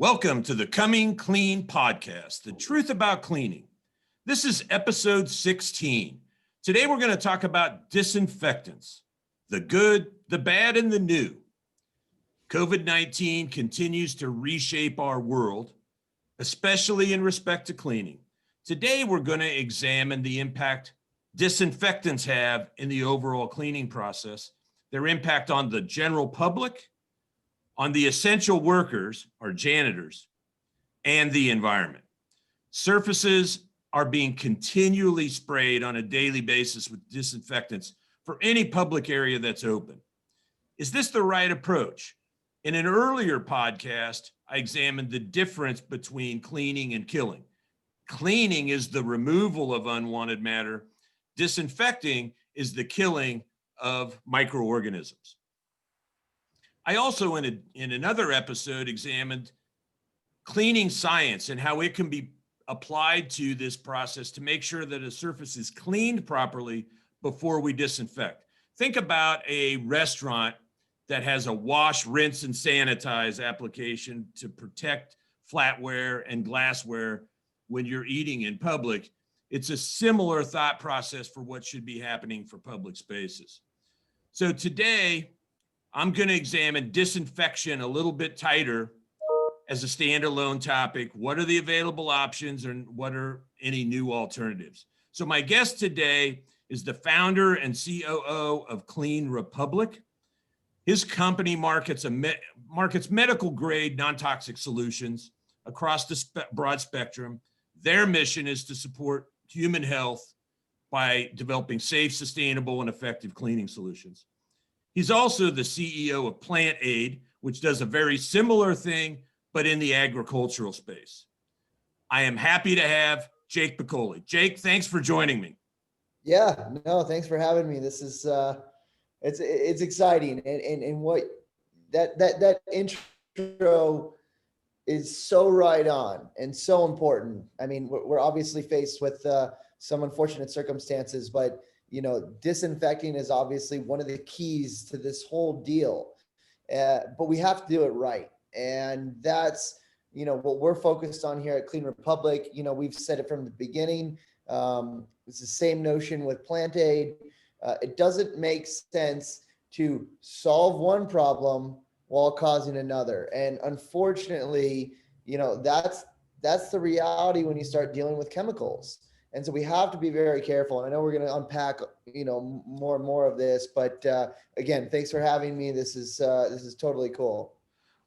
Welcome to the Coming Clean podcast, the truth about cleaning. This is episode 16. Today we're going to talk about disinfectants, the good, the bad, and the new. COVID-19 continues to reshape our world, especially in respect to cleaning. Today we're going to examine the impact disinfectants have in the overall cleaning process, their impact on the general public, on the essential workers, or janitors, and the environment. Surfaces are being continually sprayed on a daily basis with disinfectants for any public area that's open. Is this the right approach? In an earlier podcast, I examined the difference between cleaning and killing. Cleaning is the removal of unwanted matter. Disinfecting is the killing of microorganisms. I also, in another episode, examined cleaning science and how it can be applied to this process to make sure that a surface is cleaned properly before we disinfect. Think about a restaurant that has a wash, rinse, and sanitize application to protect flatware and glassware when you're eating in public. It's a similar thought process for what should be happening for public spaces. So today, I'm going to examine disinfection a little bit tighter as a standalone topic. What are the available options and what are any new alternatives? So my guest today is the founder and COO of Clean Republic. His company markets medical grade non-toxic solutions across the broad spectrum. Their mission is to support human health by developing safe, sustainable, and effective cleaning solutions. He's also the CEO of Plant Aid, which does a very similar thing, but in the agricultural space. I am happy to have Jake Piccoli. Jake, thanks for joining me. Yeah, no, thanks for having me. This is it's exciting, and what that intro is so right on and so important. I mean, we're obviously faced with some unfortunate circumstances, but disinfecting is obviously one of the keys to this whole deal. But we have to do it right. And that's, what we're focused on here at Clean Republic. We've said it from the beginning. It's the same notion with Plant Aid. It doesn't make sense to solve one problem while causing another. And unfortunately, that's the reality when you start dealing with chemicals. And so we have to be very careful. And I know we're going to unpack, more and more of this, but again, thanks for having me. This is totally cool.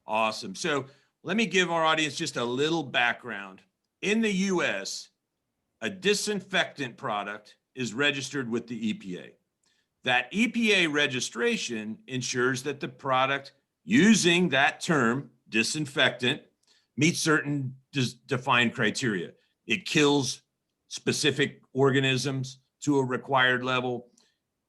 Awesome. So let me give our audience just a little background. In the US, a disinfectant product is registered with the EPA. That EPA registration ensures that the product using that term, disinfectant, meets certain defined criteria. It kills specific organisms to a required level,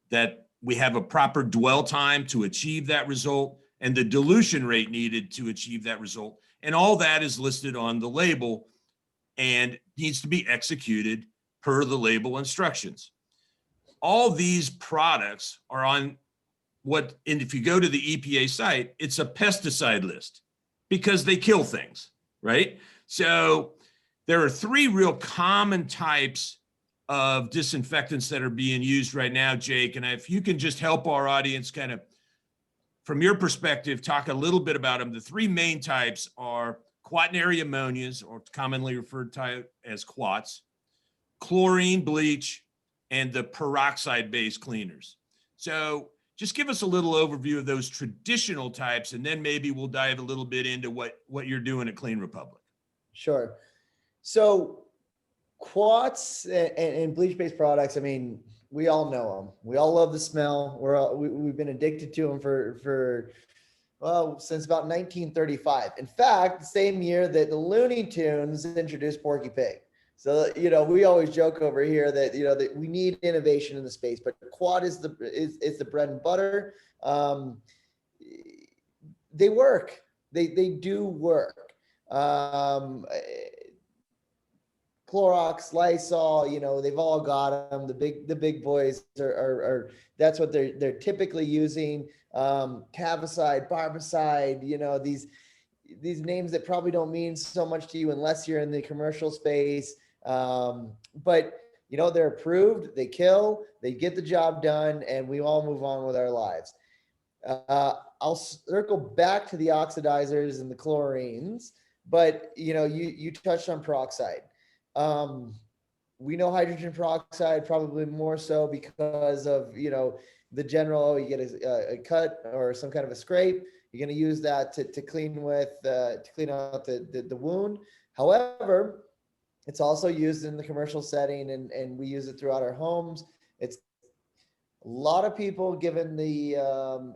that we have a proper dwell time to achieve that result, and the dilution rate needed to achieve that result. And all that is listed on the label and needs to be executed per the label instructions. All these products are on and if you go to the EPA site, it's a pesticide list because they kill things, right? So there are three real common types of disinfectants that are being used right now, Jake. And if you can just help our audience kind of, from your perspective, talk a little bit about them. The three main types are quaternary ammonias, or commonly referred to as quats, chlorine bleach, and the peroxide-based cleaners. So just give us a little overview of those traditional types, and then maybe we'll dive a little bit into what you're doing at Clean Republic. Sure. So quats and bleach-based products, I mean, we all know them. We all love the smell. We've been addicted to them for since about 1935. In fact, the same year that the Looney Tunes introduced Porky Pig. So, we always joke over here that, that we need innovation in the space, but quat is the bread and butter. They work. They do work. Clorox, Lysol, they've all got them. The big boys are that's what they're typically using. Cavicide, Barbicide, these names that probably don't mean so much to you unless you're in the commercial space. But they're approved, they kill, they get the job done, and we all move on with our lives. I'll circle back to the oxidizers and the chlorines, but you touched on peroxide. We know hydrogen peroxide probably more so because of the general. You get a cut or some kind of a scrape, you're going to use that to clean with to clean out the wound. However, it's also used in the commercial setting, and we use it throughout our homes. It's a lot of people, given the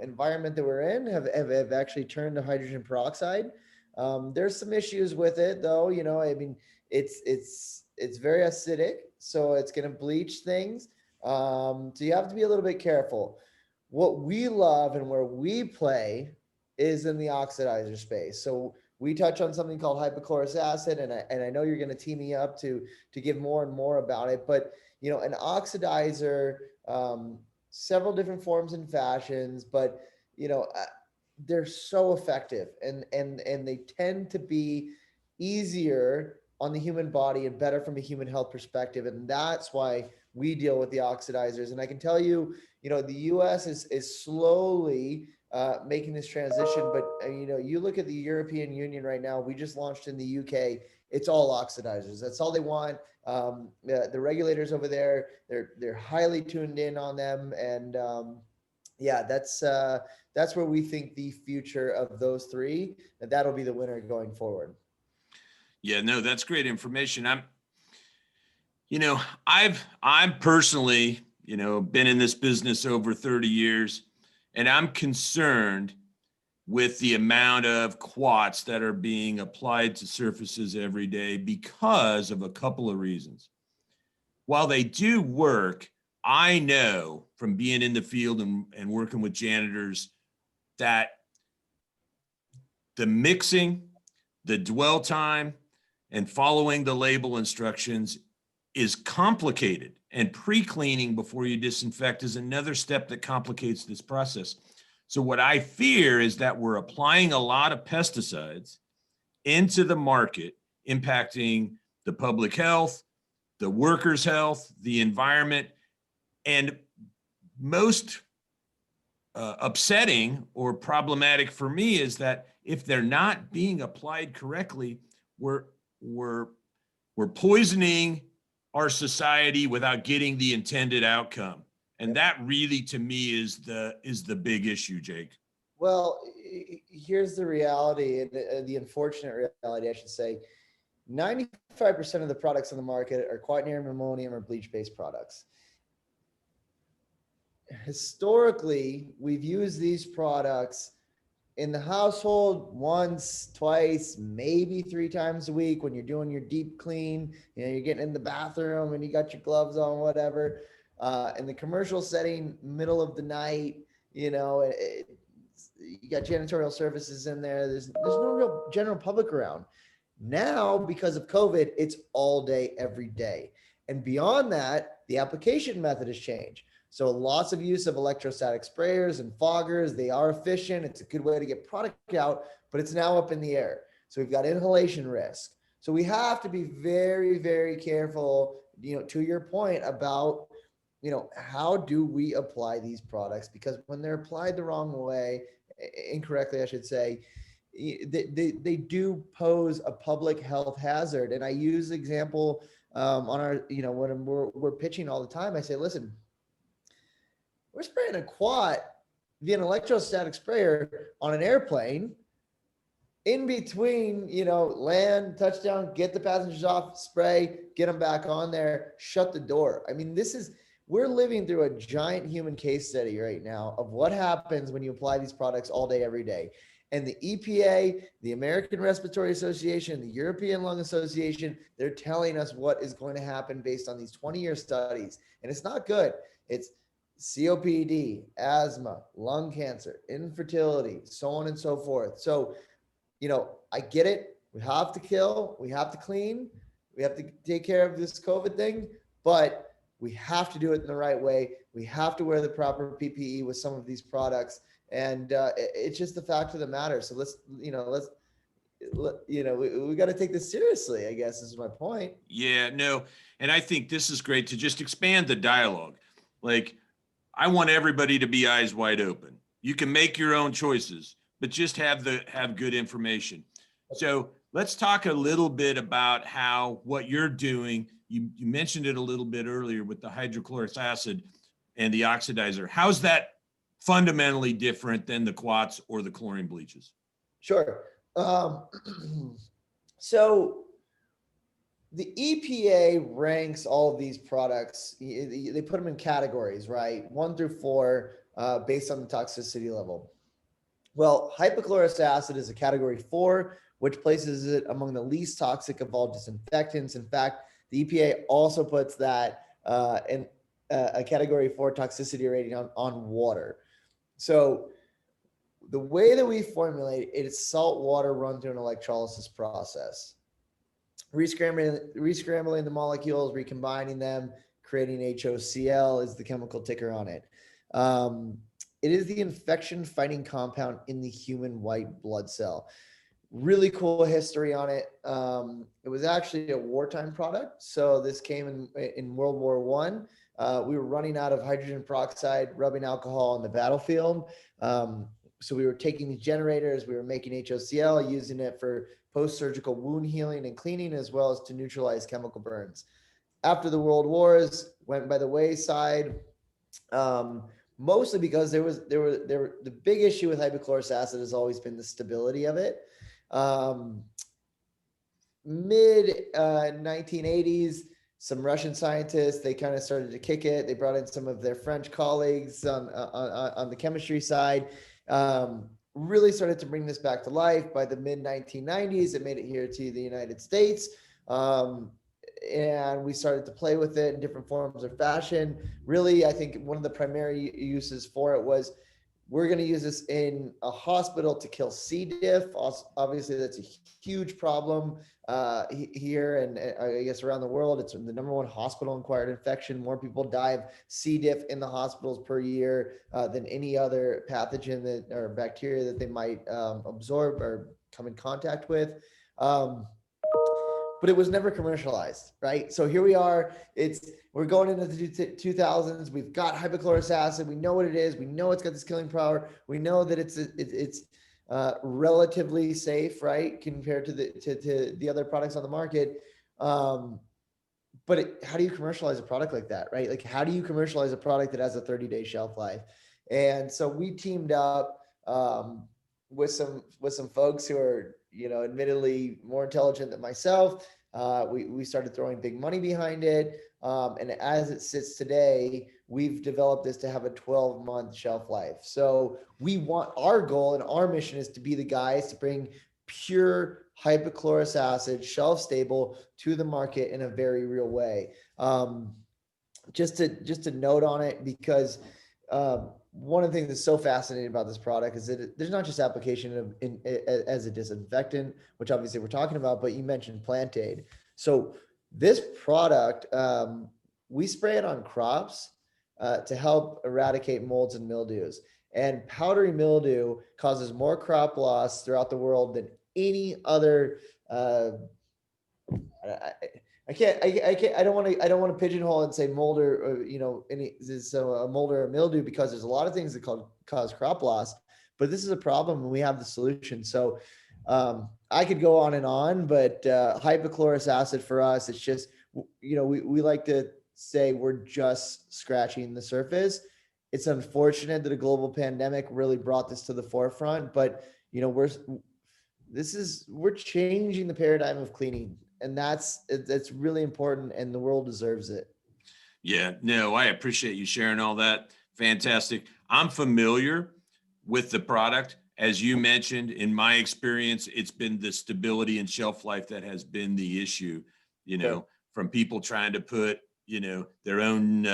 environment that we're in, have actually turned to hydrogen peroxide. There's some issues with it, though. I mean, it's very acidic, so it's going to bleach things. So you have to be a little bit careful. What we love and where we play is in the oxidizer space. So we touch on something called hypochlorous acid, and I know you're going to tee me up to give more and more about it. But an oxidizer, several different forms and fashions, but they're so effective, and they tend to be easier on the human body and better from a human health perspective, and that's why we deal with the oxidizers. And I can tell you, the U.S. is slowly making this transition, but you look at the European Union right now. We just launched in the UK. It's all oxidizers. That's all they want. The regulators over there, they're highly tuned in on them, and yeah, that's where we think the future of those three, that'll be the winner going forward. Yeah, no, that's great information. I'm personally, been in this business over 30 years, and I'm concerned with the amount of quats that are being applied to surfaces every day because of a couple of reasons. While they do work, I know from being in the field and working with janitors that the mixing, the dwell time, and following the label instructions is complicated, and pre-cleaning before you disinfect is another step that complicates this process. So what I fear is that we're applying a lot of pesticides into the market, impacting the public health, the workers' health, the environment, and most upsetting or problematic for me is that if they're not being applied correctly, we're poisoning our society without getting the intended outcome. And that really, to me, is the big issue, Jake. Well, here's the reality, and the unfortunate reality, I should say. 95% of the products on the market are quaternarium, ammonium, or bleach-based products. Historically, we've used these products in the household once, twice, maybe 3 times a week when you're doing your deep clean. You're getting in the bathroom and you got your gloves on, whatever. In the commercial setting, middle of the night, you got janitorial services in there. There's no real general public around. Now, because of COVID, it's all day, every day. And beyond that, the application method has changed. So lots of use of electrostatic sprayers and foggers. They are efficient. It's a good way to get product out, but it's now up in the air. So we've got inhalation risk. So we have to be very, very careful, to your point about, how do we apply these products? Because when they're applied the wrong way, incorrectly, I should say, they do pose a public health hazard. And I use the example on our, when we're pitching all the time, I say, listen, we're spraying a quat via an electrostatic sprayer on an airplane. In between, land, touchdown, get the passengers off, spray, get them back on there, shut the door. I mean, we're living through a giant human case study right now of what happens when you apply these products all day, every day. And the EPA, the American Respiratory Association, the European Lung Association, they're telling us what is going to happen based on these 20-year studies. And it's not good. It's COPD, asthma, lung cancer, infertility, so on and so forth. So, I get it. We have to kill, we have to clean, we have to take care of this COVID thing, but we have to do it in the right way. We have to wear the proper PPE with some of these products. And it's just the fact of the matter. So let's we got to take this seriously, I guess is my point. Yeah, no. And I think this is great to just expand the dialogue. Like, I want everybody to be eyes wide open. You can make your own choices, but just have good information. So let's talk a little bit about how what you're doing. You mentioned it a little bit earlier with the hydrochloric acid and the oxidizer. How's that fundamentally different than the quats or the chlorine bleaches? Sure. So the EPA ranks all of these products. They put them in categories, right? 1 through 4, based on the toxicity level. Well, hypochlorous acid is a category 4, which places it among the least toxic of all disinfectants. In fact, the EPA also puts that in a category 4 toxicity rating on water. So the way that we formulate it is salt water run through an electrolysis process, rescrambling the molecules, recombining them, creating HOCl is the chemical ticker on it. It is the infection fighting compound in the human white blood cell. Really cool history on it. It was actually a wartime product. So this came in World War One. We were running out of hydrogen peroxide, rubbing alcohol on the battlefield. So we were taking these generators, we were making HOCl, using it for post-surgical wound healing and cleaning, as well as to neutralize chemical burns. After the World Wars, went by the wayside, mostly because the big issue with hypochlorous acid has always been the stability of it. Mid 1980s, some Russian scientists, they kind of started to kick it. They brought in some of their French colleagues on the chemistry side. Really started to bring this back to life. By the mid 1990s, it made it here to the United States. And we started to play with it in different forms or fashion. Really, I think one of the primary uses for it was, we're going to use this in a hospital to kill C. diff. Obviously, that's a huge problem here and I guess around the world. It's the #1 hospital-acquired infection. More people die of C. diff in the hospitals per year than any other pathogen or bacteria that they might absorb or come in contact with. But it was never commercialized, right? So here we are. We're going into the 2000s. We've got hypochlorous acid. We know what it is. We know it's got this killing power. We know that it's relatively safe, right, compared to the other products on the market. But how do you commercialize a product like that, right? Like, how do you commercialize a product that has a 30-day shelf life? And so we teamed up with some folks who are, admittedly more intelligent than myself. We started throwing big money behind it. And as it sits today, we've developed this to have a 12-month shelf life. So our goal and our mission is to be the guys to bring pure hypochlorous acid, shelf stable, to the market in a very real way. Just to note on it, because one of the things that's so fascinating about this product is that there's not just application as a disinfectant, which obviously we're talking about, but you mentioned plant aid. So this product, we spray it on crops to help eradicate molds and mildews. And powdery mildew causes more crop loss throughout the world than any other. I don't want to pigeonhole and say mold or a mold or a mildew, because there's a lot of things that cause crop loss, but this is a problem and we have the solution. So I could go on and on, but hypochlorous acid for us, it's just, we like to say we're just scratching the surface. It's unfortunate that a global pandemic really brought this to the forefront, but we're changing the paradigm of cleaning. And that's really important, and the world deserves it. Yeah, no, I appreciate you sharing all that. Fantastic. I'm familiar with the product. As you mentioned, in my experience, it's been the stability and shelf life that has been the issue, Sure. From people trying to put, their own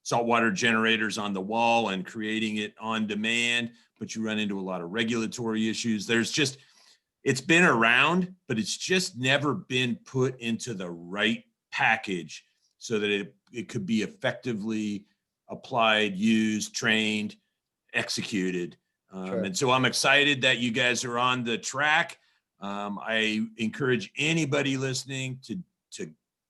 saltwater generators on the wall and creating it on demand, but you run into a lot of regulatory issues. It's been around, but it's just never been put into the right package so that it could be effectively applied, used, trained, executed. Sure. And so I'm excited that you guys are on the track. I encourage anybody listening to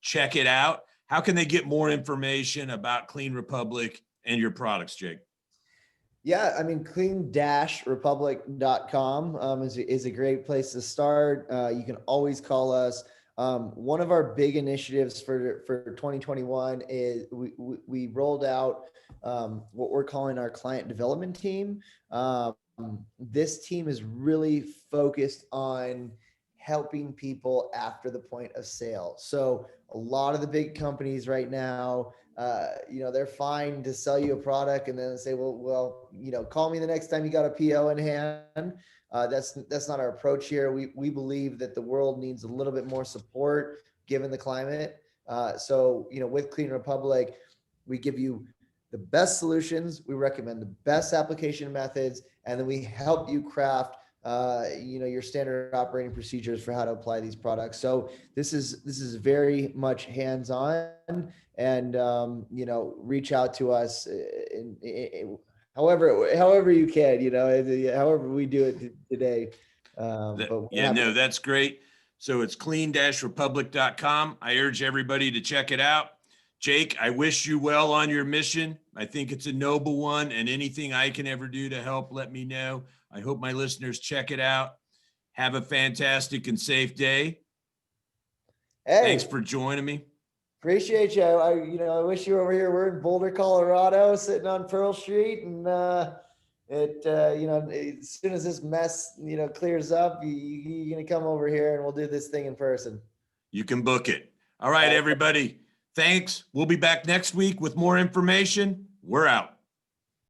check it out. How can they get more information about Clean Republic and your products, Jake? Yeah, I mean, clean-republic.com is a great place to start. You can always call us. One of our big initiatives for 2021 is we rolled out what we're calling our client development team. This team is really focused on helping people after the point of sale. So a lot of the big companies right now, they're fine to sell you a product and then say, well, call me the next time you got a PO in hand. That's not our approach here. We believe that the world needs a little bit more support given the climate. So with Clean Republic, we give you the best solutions. We recommend the best application methods, and then we help you craft your standard operating procedures for how to apply these products. So this is very much hands-on, and reach out to us however you can, however we do it today. That's great. So it's clean-republic.com. I urge everybody to check it out. Jake, I wish you well on your mission. I think it's a noble one, and anything I can ever do to help, let me know. I hope my listeners check it out. Have a fantastic and safe day. Hey, thanks for joining me. Appreciate you. I wish you were over here. We're in Boulder, Colorado, sitting on Pearl Street, and as soon as this mess clears up, you're gonna come over here and we'll do this thing in person. You can book it. All right, everybody. Thanks. We'll be back next week with more information. We're out.